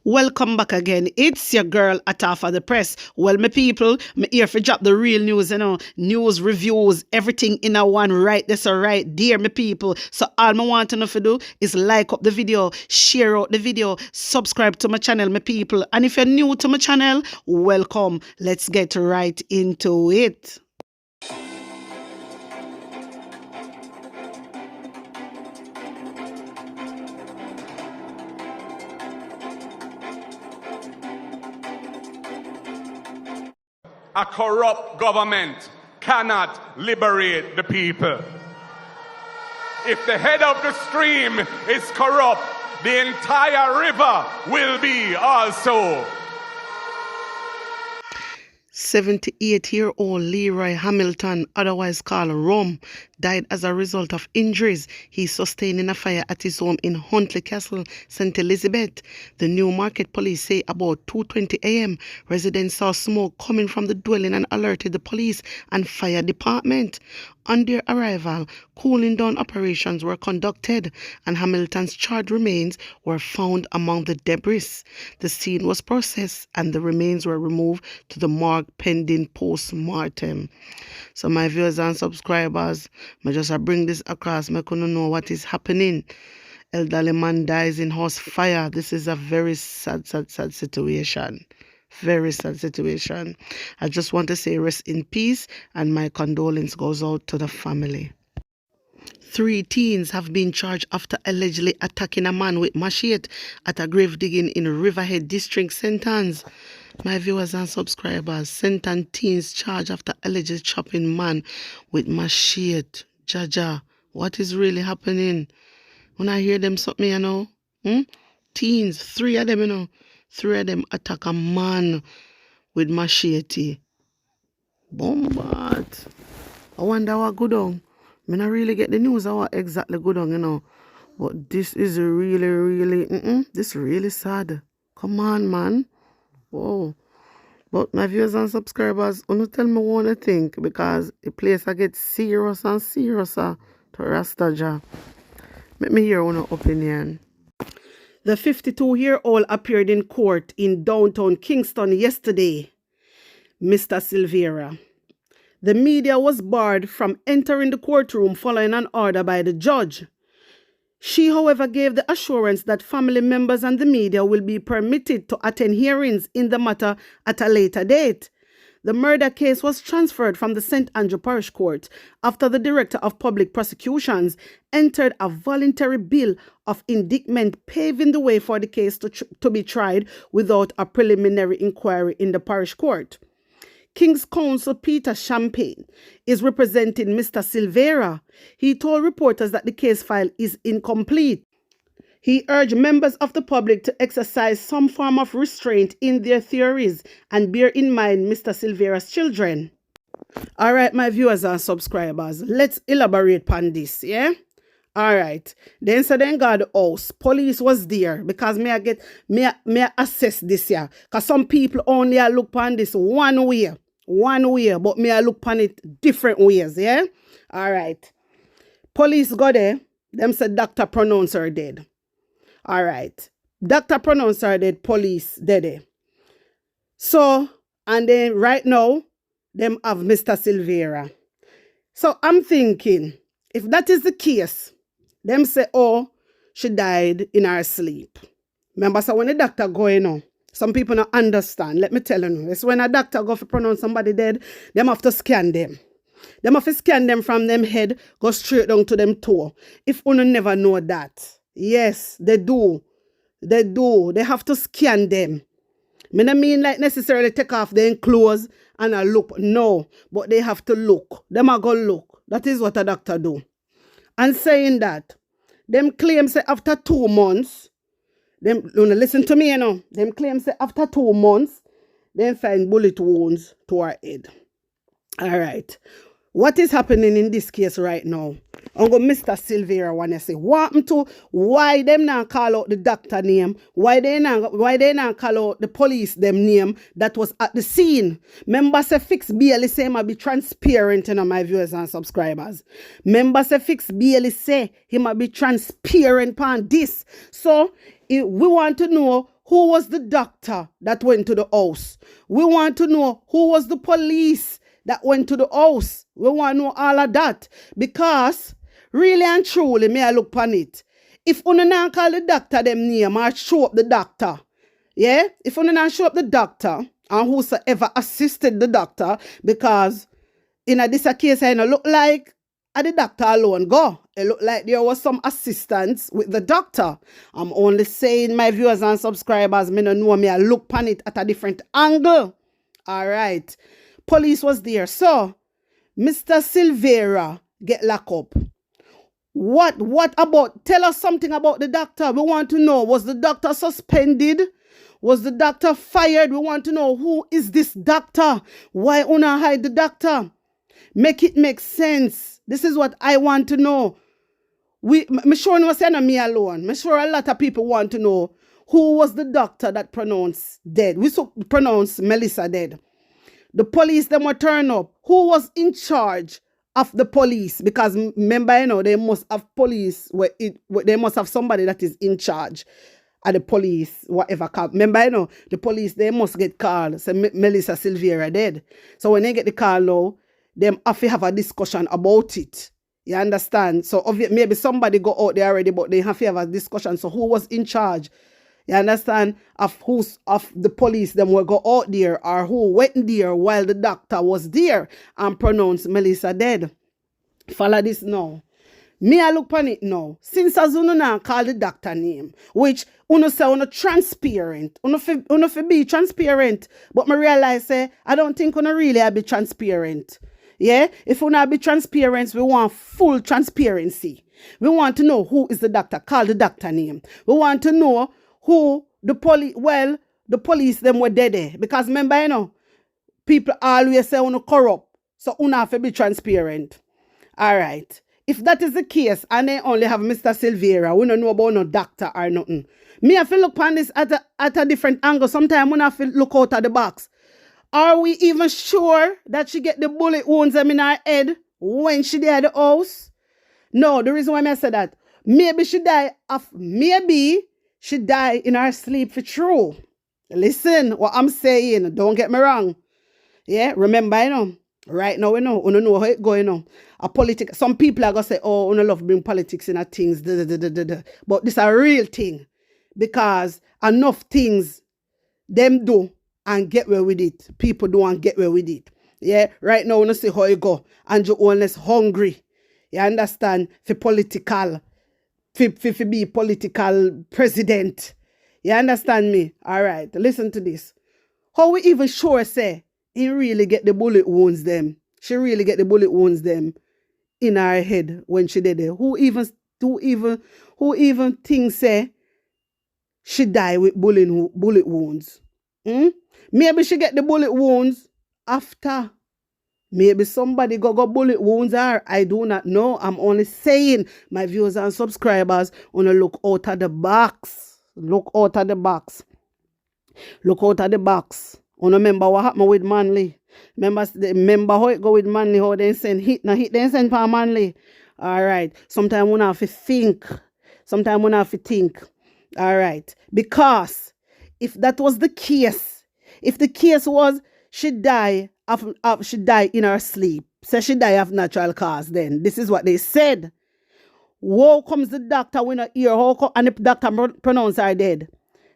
Welcome back again. It's your girl Atafa the Press. Well, my people, me here for drop the real news, news, reviews, everything in a one right. That's all right, dear my people. So all I want to know to do is like up the video, share out the video, subscribe to my channel, my people. And if you're new to my channel, welcome. Let's get right into it. A corrupt government cannot liberate the people. If the head of the stream is corrupt, the entire river will be also. 78-year-old Leroy Hamilton, otherwise called Rum, died as a result of injuries he sustained in a fire at his home in Huntley Castle, St. Elizabeth. The Newmarket police say about 2:20 a.m., residents saw smoke coming from the dwelling and alerted the police and fire department. On their arrival, cooling down operations were conducted and Hamilton's charred remains were found among the debris. The scene was processed and the remains were removed to the morgue pending post-mortem. So my viewers and subscribers, I just bring this across. I couldn't know what is happening. Elderly man dies in house fire. This is a very sad situation. Very sad situation. I just want to say rest in peace and my condolence goes out to the family. 3 teens have been charged after allegedly attacking a man with machete at a grave digging in Riverhead District, St. Anne's. My viewers and subscribers, St. Anne's teens charged after allegedly chopping man with machete. Jaja, what is really happening? When I hear them something, Teens, 3 of them, 3 of them attack a man with machete. Bombard. I wonder what good on. I don't really get the news of what exactly good on, But this is really, this really sad. Come on, man. Whoa. But my viewers and subscribers, don't tell me what to think because the place I get serious and seriouser to Rastaja. Let me hear your opinion. The 52-year-old appeared in court in downtown Kingston yesterday, Mr. Silvera. The media was barred from entering the courtroom following an order by the judge. She, however, gave the assurance that family members and the media will be permitted to attend hearings in the matter at a later date. The murder case was transferred from the St. Andrew Parish Court after the Director of Public Prosecutions entered a voluntary bill of indictment paving the way for the case to be tried without a preliminary inquiry in the parish court. King's Counsel Peter Champagne is representing Mr. Silvera. He told reporters that the case file is incomplete. He urged members of the public to exercise some form of restraint in their theories and bear in mind Mr. Silvera's children. All right, my viewers and subscribers, let's elaborate on this, yeah? All right. Then got the house. Police was there because me assess this here. Because some people only look on this one way, but me look on it different ways, yeah? All right. Police got there. Them said doctor pronounced her dead. All right. Doctor pronounced her dead. Police dead. So, and then right now, them have Mr. Silvera. So I'm thinking, if that is the case, them say, oh, she died in her sleep. Remember, so when the doctor going on, some people don't understand. Let me tell you, it's when a doctor go to pronounce somebody dead, them have to scan them. Them have to scan them from them head, go straight down to them toe. If you never know that. Yes, they do. They do. They have to scan them. I don't mean like necessarily take off their clothes and look. No, but they have to look. Them are going to look. That is what a doctor do. And saying that, them claims say after 2 months, them listen to me, them claims say after 2 months, they find bullet wounds to her head. All right. What is happening in this case right now? I'm going to Mr. Silvera want to say, what happened to why them not call out the doctor name? Why they not call out the police them name that was at the scene? Members say fix Bble say him be transparent, my viewers and subscribers. Members say fix Bble say him be transparent on this. So we want to know who was the doctor that went to the house. We want to know who was the police that went to the house. We want to know all of that. Because, really and truly, may I look upon it. If you not call the doctor them name or show up the doctor, yeah? If you not show up the doctor and whosoever assisted the doctor, because in this case, I look like the doctor alone go. It looked like there was some assistance with the doctor. I'm only saying, my viewers and subscribers, me no know me, I look upon it at a different angle. All right. Police was there. So, Mr. Silvera get locked up. What about, tell us something about the doctor. We want to know, was the doctor suspended? Was the doctor fired? We want to know, who is this doctor? Why una hide the doctor? Make it make sense. This is what I want to know. I'm sure no say not me alone. I'm sure a lot of people want to know who was the doctor that pronounced dead. We pronounced Melissa dead. The police them were turn up. Who was in charge of the police? Because remember, they must have police. They must have somebody that is in charge of the police, whatever. Remember, the police, they must get called. Say Melissa Silvera dead. So when they get the call now, them have to have a discussion about it. You understand? So maybe somebody go out there already, but they have to have a discussion. So who was in charge? You understand? Of the police, them will go out there, or who went there while the doctor was there and pronounced Melissa dead. Follow this now. Me I look on it now. Since as you now call the doctor name, which uno say uno transparent, uno fi be transparent, but me realize say I don't think uno really be transparent. Yeah, if we not be transparent, we want full transparency. We want to know who is the doctor. Call the doctor name. We want to know who the police. Well, the police them were dead there because remember, people always say uno corrupt, so uno have to be transparent. All right. If that is the case, and they only have Mr. Silvera, we don't know about no doctor or nothing. Me have to look on this at a different angle. Sometimes we have to look out of the box. Are we even sure that she get the bullet wounds in her head when she died at the house? No, the reason why I said that, maybe she died in her sleep for true. Listen, what I'm saying, don't get me wrong. Yeah, remember, right now, we know how it going on. Some people are going to say, oh, we love bring politics in things, but this is a real thing. Because enough things them do and get away with it. People do and get away with it. Yeah, right now, we don't see how it go. And you Holness hungry. You understand? For political, for be political president. You understand me? All right, listen to this. How we even sure say he really get the bullet wounds them? She really get the bullet wounds them in her head when she did it. Who even think say she died with bullet wounds? Maybe she get the bullet wounds after. Maybe somebody got bullet wounds or I do not know. I'm only saying, my viewers and subscribers, wanna look out of the box. Look out of the box. Look out of the box. Wanna remember what happened with Manley? Remember how it go with Manley, how they send hit, now hit they send for Manley. All right. Sometimes we have to think. All right. Because if that was the case, if the case was she died in her sleep, say she died of natural cause, then this is what they said. How comes the doctor we not hear? And the doctor pronounce her dead?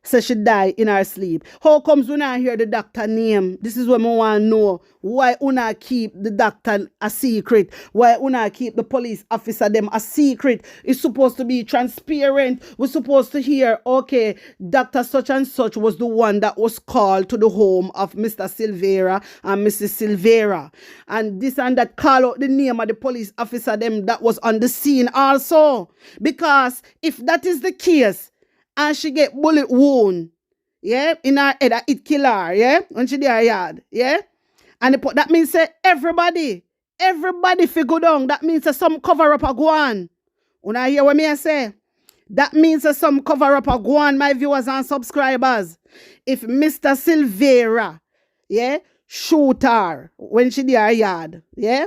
Say she died in her sleep. How comes we not hear the doctor name? This is what we want to know. Why we not keep the doctor a secret? Why we not keep the police officer them a secret? It's supposed to be transparent. We're supposed to hear, okay, Dr. Such and Such was the one that was called to the home of Mr. Silvera and Mrs. Silvera. And this and that, call out the name of the police officer them that was on the scene also. Because if that is the case, and she get bullet wound, yeah, in her head, it kill her, yeah, when she did her yard, yeah. And that means say everybody fi go down. That means some cover up a go on. When I hear what me I say, that means some cover up a go on, my viewers and subscribers. If Mr. Silvera, yeah, shoot her when she did her yard, yeah,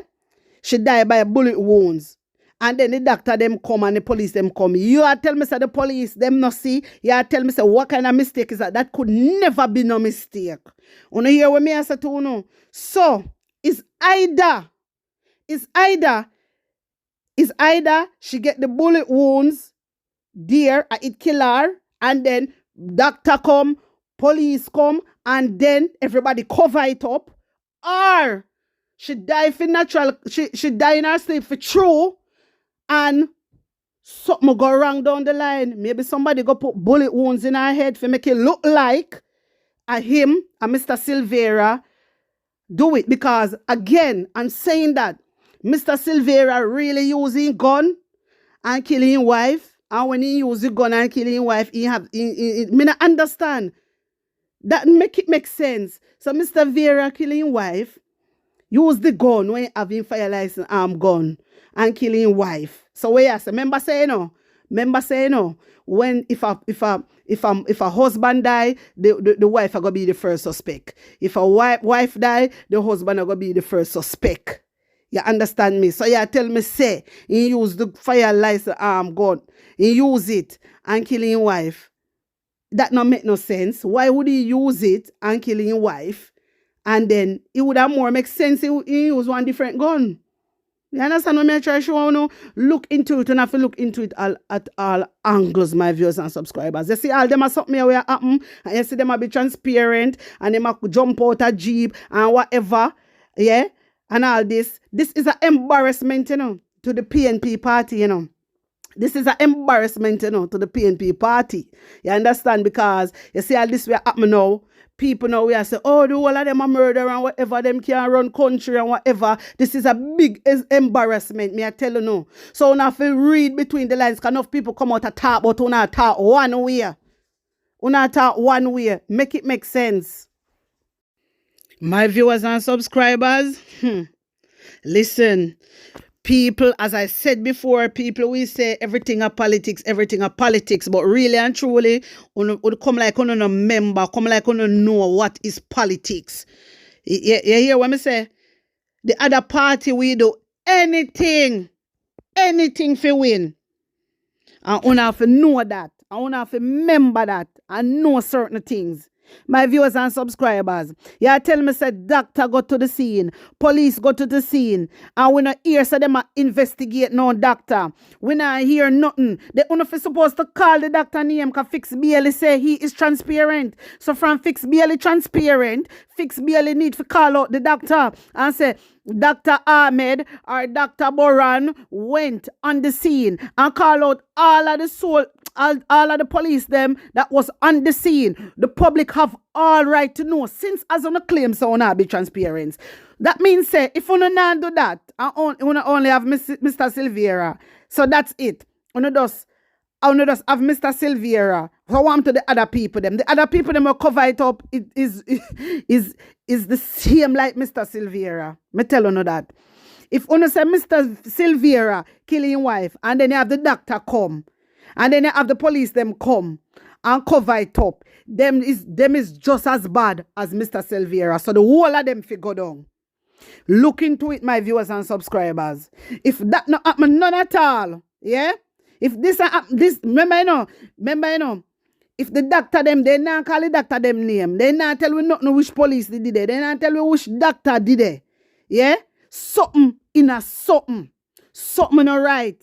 she died by bullet wounds. And then the doctor them come and the police them come. You are tell me say the police them not see. You are tell me say what kind of mistake is that? That could never be no mistake. You know hear what me I say to you know? So it's either she get the bullet wounds there and it kill her, and then doctor come, police come, and then everybody cover it up, or she die for natural, she die in her sleep for true, and something go wrong down the line. Maybe somebody go put bullet wounds in her head for make it look like him and Mr. Silvera do it. Because again, I'm saying that Mr. Silvera really using gun and killing wife. And when he use the gun and killing wife, he not understand. That make sense. So Mr. Vera killing wife, use the gun when having fire license arm gun and killing wife. So where I say, remember say no. When if a husband die, the wife are gonna be the first suspect. If a wife die, the husband are gonna be the first suspect. You understand me? So you tell me say he use the fire license arm gun, he use it and killing his wife. That not make no sense. Why would he use it and kill his wife? And then it would have more make sense he use one different gun. You understand what I try to show you? Look into it and have to look into it at all angles, my viewers and subscribers. You see all them are something where happen, and you see them are be transparent, and them are jump out a jeep and whatever. Yeah? And all this. This is an embarrassment, you know, to the PNP party, you know. This is an embarrassment, you know, to the PNP party. You understand? Because you see all this way happen now. People now we are say, oh, the whole of them are murder and whatever, them can't run country and whatever. This is a big embarrassment, me I tell you no. So now if you read between the lines, because enough people come out to talk, but you not talk one way. You not talk one way. Make it make sense. My viewers and subscribers, listen. People, as I said before, people we say everything a politics, but really and truly, would come like on a member, come like on know what is politics. You hear what I say? The other party we do anything for win. And you have to know that. And you have to remember that and know certain things. My viewers and subscribers, you tell me say doctor go to the scene, police go to the scene, and we not hear say them investigate no doctor. We not hear nothing. They only supposed to call the doctor name because Fix Bble say he is transparent. So from Fix Bble transparent, Fix Bble need to call out the doctor and say Dr. Ahmed or Dr. Boran went on the scene and call out all of the police them that was on the scene. The public have all right to know, since as on a claim so on be transparent. That means say if you not do that, and only have Mr. Silvera. So that's it. You just have Mr. Silvera. So what to the other people them? The other people them will cover it up. It is the same like Mr. Silvera. Me tell you that. If you say Mr. Silvera killing wife, and then you have the doctor come, and then you have the police them come and cover it up, them is just as bad as Mr. Silvera. So the whole of them figure down. Look into it, my viewers and subscribers. If that not happen none at all, yeah. If this remember you know. If the doctor them, they not call the doctor them name. They not tell we nothing which police they did it. They not tell we which doctor did it. Yeah? Something in a something. Something not right.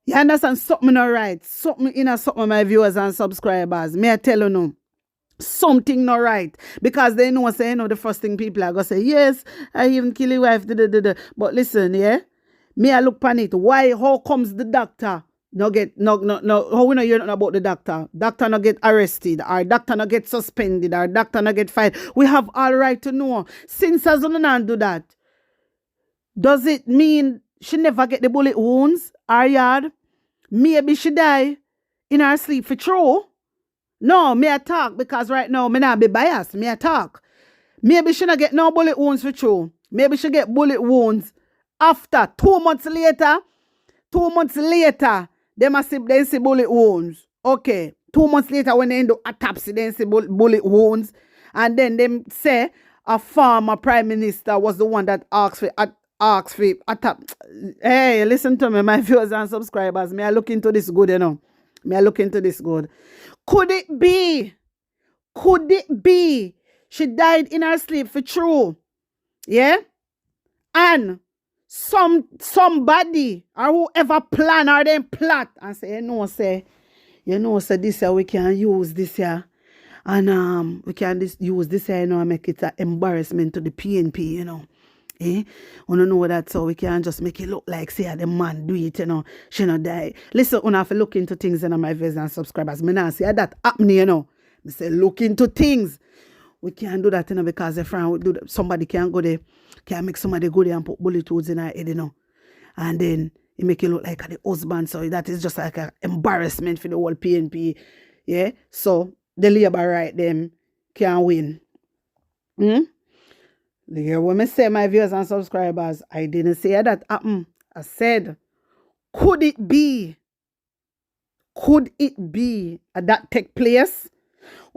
You understand? Something not right. Something in a something, my viewers and subscribers. May I tell you no? Something not right. Because they know say, you know, the first thing people are going to say, yes, I even kill your wife. But listen, yeah? Me I look upon it. Why? How comes the doctor no how we know you're not about the doctor? Doctor not get arrested, or doctor not get suspended, or doctor not get fired. We have all right to know. Since as on not do that, does it mean she never get the bullet wounds? Or yard? Maybe she die in her sleep for true? No, me I talk because right now me not be biased. Me I talk. Maybe she not get no bullet wounds for true. Maybe she get bullet wounds after 2 months later. 2 months later, they see bullet wounds. Okay. 2 months later, when they do autopsy, they see bullet wounds. And then they say a former prime minister was the one that asked for ask for hey, listen to me, my viewers and subscribers. May I look into this good, you know? May I look into this good? Could it be she died in her sleep for true? Yeah? And somebody or whoever plan or them plot and say, you know, this year we can use this year. And we can use this year, you know, and make it an embarrassment to the PNP, you know. We don't know that, so we can just make it look like, say, the man do it, you know, she not die. Listen, I have to look into things, in my viewers and subscribers. I not say that happening, you know. I say, look into things. We can't do that, you know, because if somebody can go there, can make somebody go there and put bullet wounds in her head, you know. And then it make it look like the husband, so that is just like an embarrassment for the whole PNP, yeah. So, the labor right, them can win. You hear what I say, my viewers and subscribers? I didn't say that happened. I said, could it be that take place?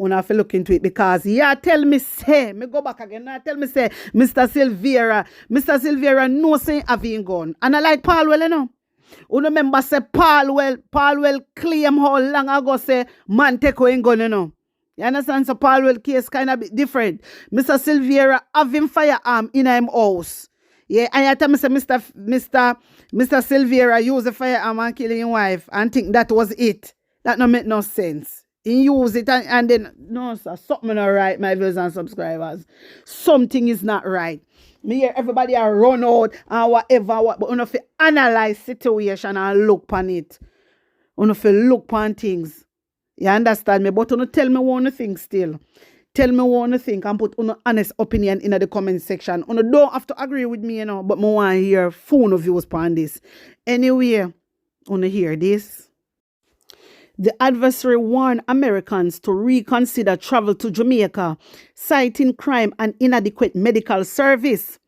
I have to look into it because tell me say, me go back again, tell me say, Mr. Silvera no say having gone. And I like Paul, you know. You remember say Paul claim how long ago say man take away gun, you know. You understand? So Paul case kind of bit different. Mr. Silvera having firearm in him house. Yeah, and you tell me say Mr. Silvera use a firearm and kill his wife and think that was it. That no make no sense. He use it and then no sir, something not right, my viewers and subscribers. Something is not right. Me hear everybody are run out and whatever, but you have to analyze situation and look upon it. You have to look upon things. You understand me? But you tell me one thing still. Tell me one thing and put an honest opinion in the comment section. You don't have to agree with me, you know, but I want to hear full views upon this. Anyway, you hear this. The adversary warned Americans to reconsider travel to Jamaica, citing crime and inadequate medical service.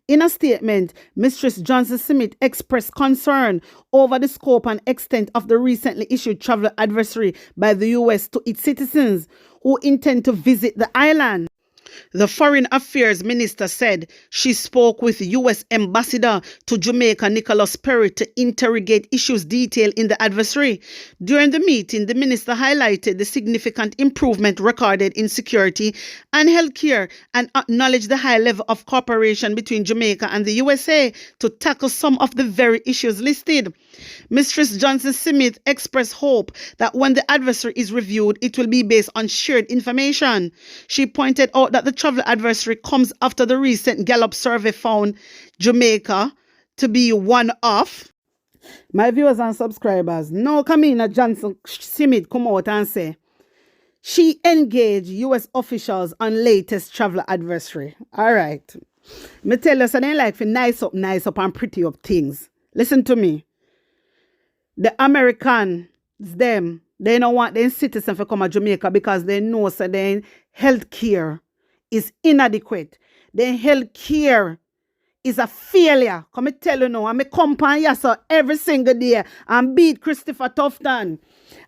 In a statement, Mistress Johnson-Smith expressed concern over the scope and extent of the recently issued travel advisory by the U.S. to its citizens who intend to visit the island. The Foreign Affairs Minister said she spoke with U.S. Ambassador to Jamaica, Nicholas Perry, to interrogate issues detailed in the advisory. During the meeting, the minister highlighted the significant improvement recorded in security and healthcare and acknowledged the high level of cooperation between Jamaica and the USA to tackle some of the very issues listed. Mistress Johnson-Smith expressed hope that when the advisory is reviewed, it will be based on shared information. She pointed out that the travel advisory comes after the recent Gallup survey found Jamaica to be one of. My viewers and subscribers, now Kamina Johnson-Smith come out and say she engaged U.S. officials on latest travel advisory. All right. Me tell you, so they like for nice up and pretty up things. Listen to me. The Americans, they don't want their citizens to come to Jamaica because they know so their health care is inadequate. Their health care is a failure. Come me tell you now, I'm a company so every single day and beat Christopher Tufton.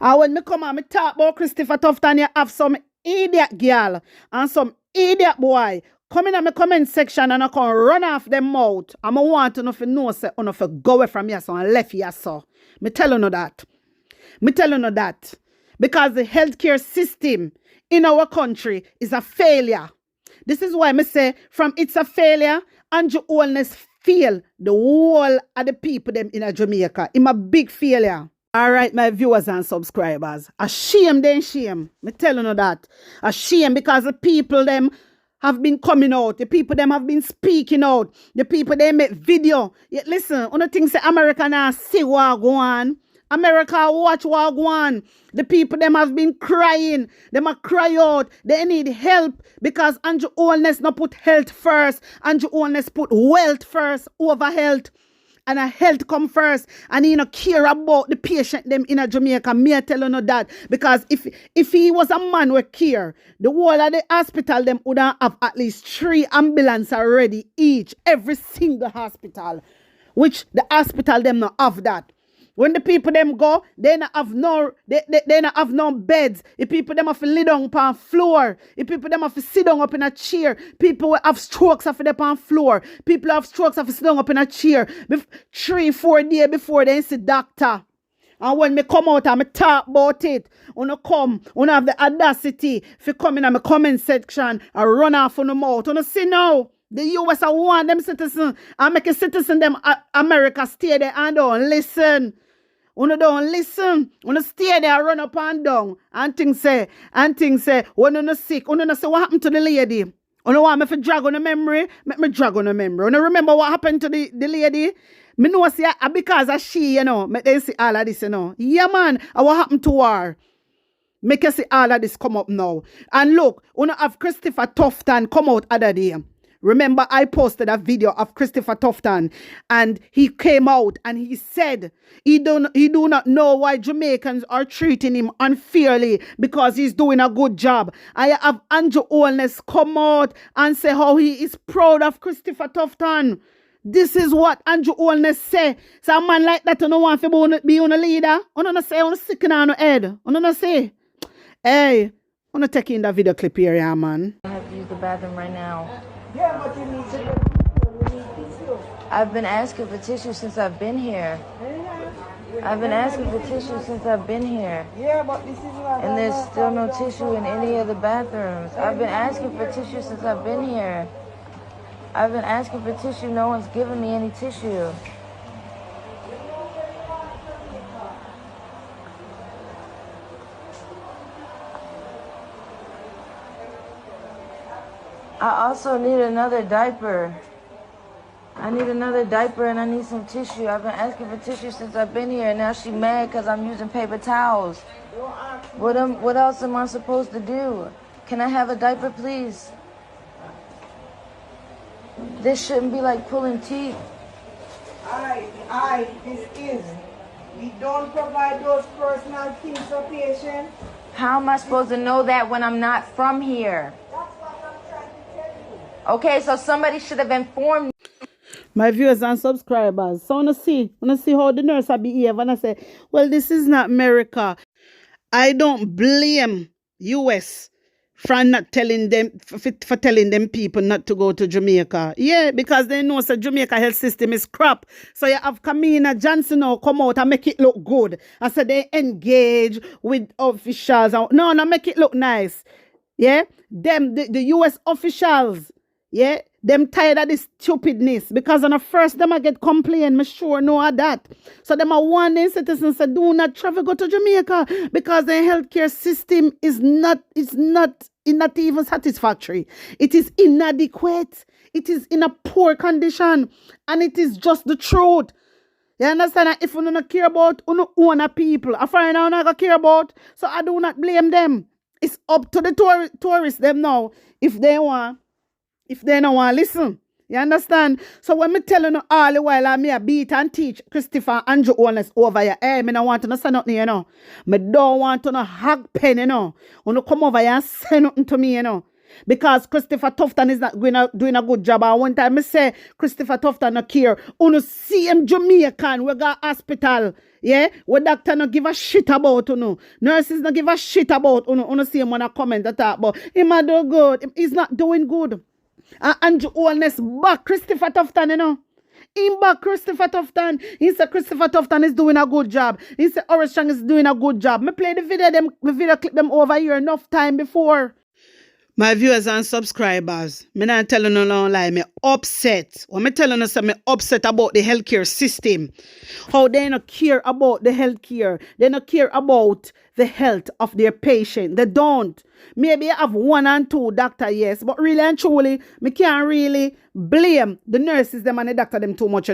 And when me come and me talk about Christopher Tufton, you have some idiot girl and some idiot boy come in my comment section and I can run off them mouth. And I want to know say you know go away from here so and left here so. Me tell you that. Because the healthcare system in our country is a failure. This is why I say from it's a failure, Andrew Holness fail the whole of the people them in Jamaica. It's a big failure. All right, my viewers and subscribers. A shame then shame. Me tell you that. A shame because the people them have been coming out. The people them have been speaking out. The people they make video. Yet listen, one of the things say America now see what go on. America watch what go on. The people them have been crying. Them a cry out. They need help because Andrew Holness not put health first. Andrew Holness put wealth first over health. And a health come first. And he not care about the patient them in a Jamaica. Me I tell you that. Because if he was a man with care, the whole of the hospital them would have at least 3 ambulances already each. Every single hospital. Which the hospital them not have that. When the people them go, they not have no beds. The people them have to lay down upon floor. The people them have to sit down up in a chair. People will have strokes have to lay upon floor. People have strokes have to sit down up in a chair. 3-4 days before they see doctor. And when me come out and me talk about it, when have the audacity to come in my comment section and run off on the mouth. You see now, the US I want them citizens and make a citizen them America stay there and don't listen. Don't listen. Stay there, run up and down. And things say, when you sick, say what happened to the lady. Want me to drag on the memory? Make me drag on the memory. Remember what happened to the lady? Me know see because of she, make them see all of this, Yeah, man. And what happened to her? Make you see all of this come up now. And look, have Christopher Tufton come out other day. Remember, I posted a video of Christopher Tufton, and he came out and he said he do not know why Jamaicans are treating him unfairly because he's doing a good job. I have Andrew Holness come out and say how he is proud of Christopher Tufton. This is what Andrew Holness say. So a man like that don't want to be on a leader. I don't say on sick in the head. I don't say. Hey, I want to take in the video clip here, yeah, man. I have to use the bathroom right now. Yeah, but you need tissue. I've been asking for tissue since I've been here. I've been asking for tissue since I've been here. Yeah, but this is not. And there's still no tissue in any of the bathrooms. I've been asking for tissue since I've been here. I've been asking for tissue. No one's given me any tissue. I also need another diaper. I need another diaper and I need some tissue. I've been asking for tissue since I've been here, and now she's mad because I'm using paper towels. What else am I supposed to do? Can I have a diaper, please? This shouldn't be like pulling teeth. This is. We don't provide those personal things for patients. How am I supposed to know that when I'm not from here? Okay, so somebody should have informed me. My viewers and subscribers, so I want to see how the nurse behave, and I say, well, this is not America. I don't blame US for not telling them, for telling them people not to go to Jamaica. Yeah, because they know the Jamaica health system is crap. So you have Kamina Johnson now come out and make it look good. I said they engage with officials. No, make it look nice. Yeah, the US officials. Yeah, them tired of this stupidness because on the first them I get complaint, me sure know of that. So them are warning citizens say do not travel go to Jamaica because the healthcare system is not even satisfactory. It is inadequate. It is in a poor condition, and it is just the truth. You understand? If you don't care about own people, a foreigner I'm not care about, so I do not blame them. It's up to the tourists them now if they don't want to listen. You understand? So when me telling you all the while I'm here beat and teach Christopher Andrew Holness over here, hey, me don't want to say nothing, Me don't want to hug pen, You come over here and say nothing to me, Because Christopher Tufton is not doing a good job. And one time I say Christopher Tufton no care. See him Jamaican, we got hospital. Yeah, where doctor no give a shit about nurses no give a shit about see him when I comment that about him a do good. He's not doing good. Andrew Holness back Christopher Tufton, Him back Christopher Tufton. He said Christopher Tufton is doing a good job. He said Horace Chang is doing a good job. Me play the video clip them over here enough time before. My viewers and subscribers, me not telling you no lie, me upset. When me telling you say me upset about the healthcare system. How they don't care about the healthcare. They don't care about the health of their patient. They don't. Maybe I have 1 and 2 doctor, yes. But really and truly, me can't really blame the nurses them and the doctor them too much,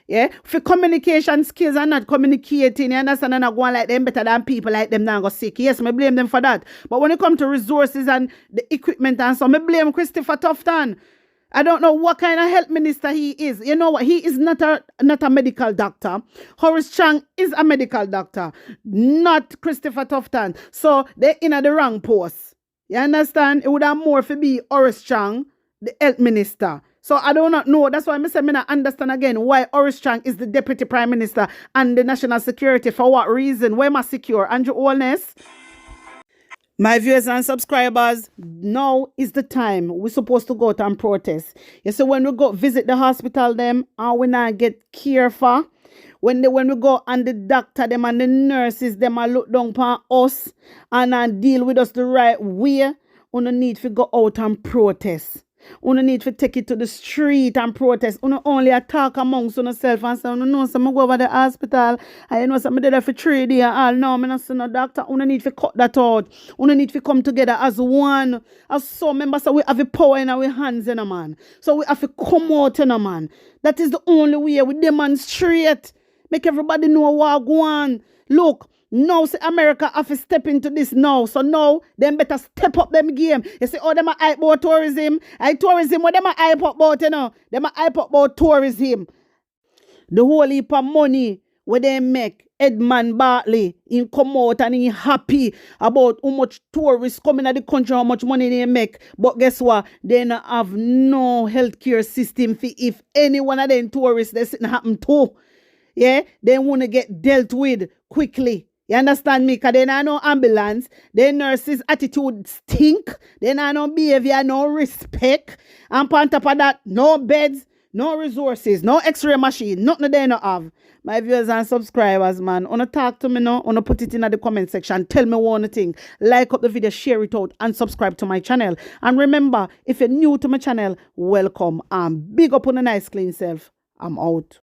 Yeah? For communication skills and not communicating, you understand, and not going like them better than people like them now go sick. Yes, me blame them for that. But when it comes to resources and the equipment and so, me blame Christopher Tufton. I don't know what kind of health minister he is. You know what? He is not a medical doctor. Horace Chang is a medical doctor, not Christopher Tufton. So they're in the wrong post. You understand? It would have more to be Horace Chang, the health minister. So I do not know. That's why I say I not understand again why Oris Chang is the Deputy Prime Minister and the National Security. For what reason? Where am I secure? Andrew Holness? My viewers and subscribers, now is the time we're supposed to go out and protest. You see, when we go visit the hospital them and we not get care for, when we go and the doctor them and the nurses them a look down upon us and deal with us the right way, we no need to go out and protest. We no need to take it to the street and protest. We no only talk amongst yourself and say, no, so I go over the hospital. I know some there for 3 days. All no, I not see no doctor. We no need to cut that out. We no need to come together as one. As so members, so we have the power in our hands, you know, man. So we have to come out, you know, man. That is the only way we demonstrate. Make everybody know what go on. Look. Now, see, America have to step into this now. So now, them better step up them game. You see, oh, them a hype about tourism. Tourism, what them a hype up about, you know? Them a hype up about tourism. The whole heap of money where they make, Edmund Bartley, he come out and he happy about how much tourists coming to the country, how much money they make. But guess what? They don't have no healthcare system for if any one of them tourists they something happen to. Yeah, they want to get dealt with quickly. You understand me? Because they not no ambulance. Their nurses' attitude stink. They not no behavior, no respect. And on top of that, no beds, no resources, no x-ray machine. Nothing they not have. My viewers and subscribers, man. Wanna talk to me now? Wanna put it in the comment section. Tell me one thing. Like up the video, share it out, and subscribe to my channel. And remember, if you're new to my channel, welcome. And big up on a nice clean self. I'm out.